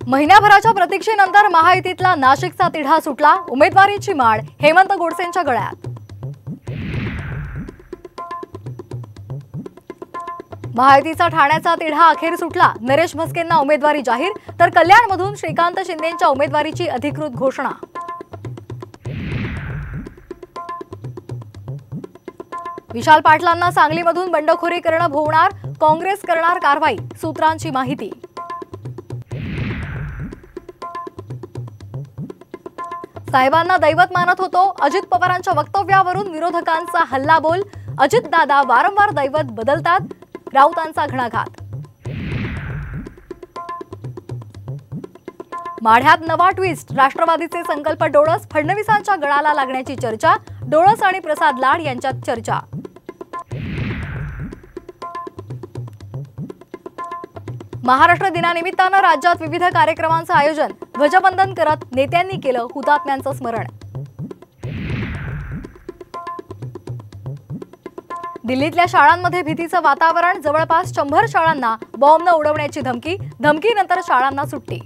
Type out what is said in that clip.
महिन्याभराच्या प्रतीक्षेनंतर महायुतीतला नाशिकचा तिढा सुटला। उमेदवारीची माळ हेमंत गोडसेंच्या गळ्यात। महायुतीचा ठाण्याचा तिढा अखेर सुटला। नरेश म्हस्केंना उमेदवारी जाहीर, तर कल्याणमधून श्रीकांत शिंदेंच्या उमेदवारीची अधिकृत घोषणा। विशाल पाटलांना सांगलीमधून बंडखोरी करणं भोवणार, काँग्रेस करणार कारवाई, सूत्रांची माहिती। साहेबांना दैवत मानत होतो, अजित पवारांच्या वक्तव्यावरून विरोधकांचा हल्लाबोल। अजितदादा वारंवार दैवत बदलतात, राऊतांचा घणाघात। माढ्यात नवा ट्विस्ट, राष्ट्रवादीचे संकल्प डोळस, फडणवीसांच्या गळाला लागण्याची चर्चा। डोळस आणि प्रसाद लाड यांच्यात चर्चा। महाराष्ट्र दिनानिमित्तानं राज्यात विविध कार्यक्रमांचं आयोजन। ध्वजवंदन करत नेत्यांनी केलं हुतात्म्यांचं स्मरण। दिल्लीतल्या शाळांमध्ये भीतीचं वातावरण। जवळपास 100 शाळांना बॉम्बनं उडवण्याची धमकी। धमकीनंतर शाळांना सुट्टी।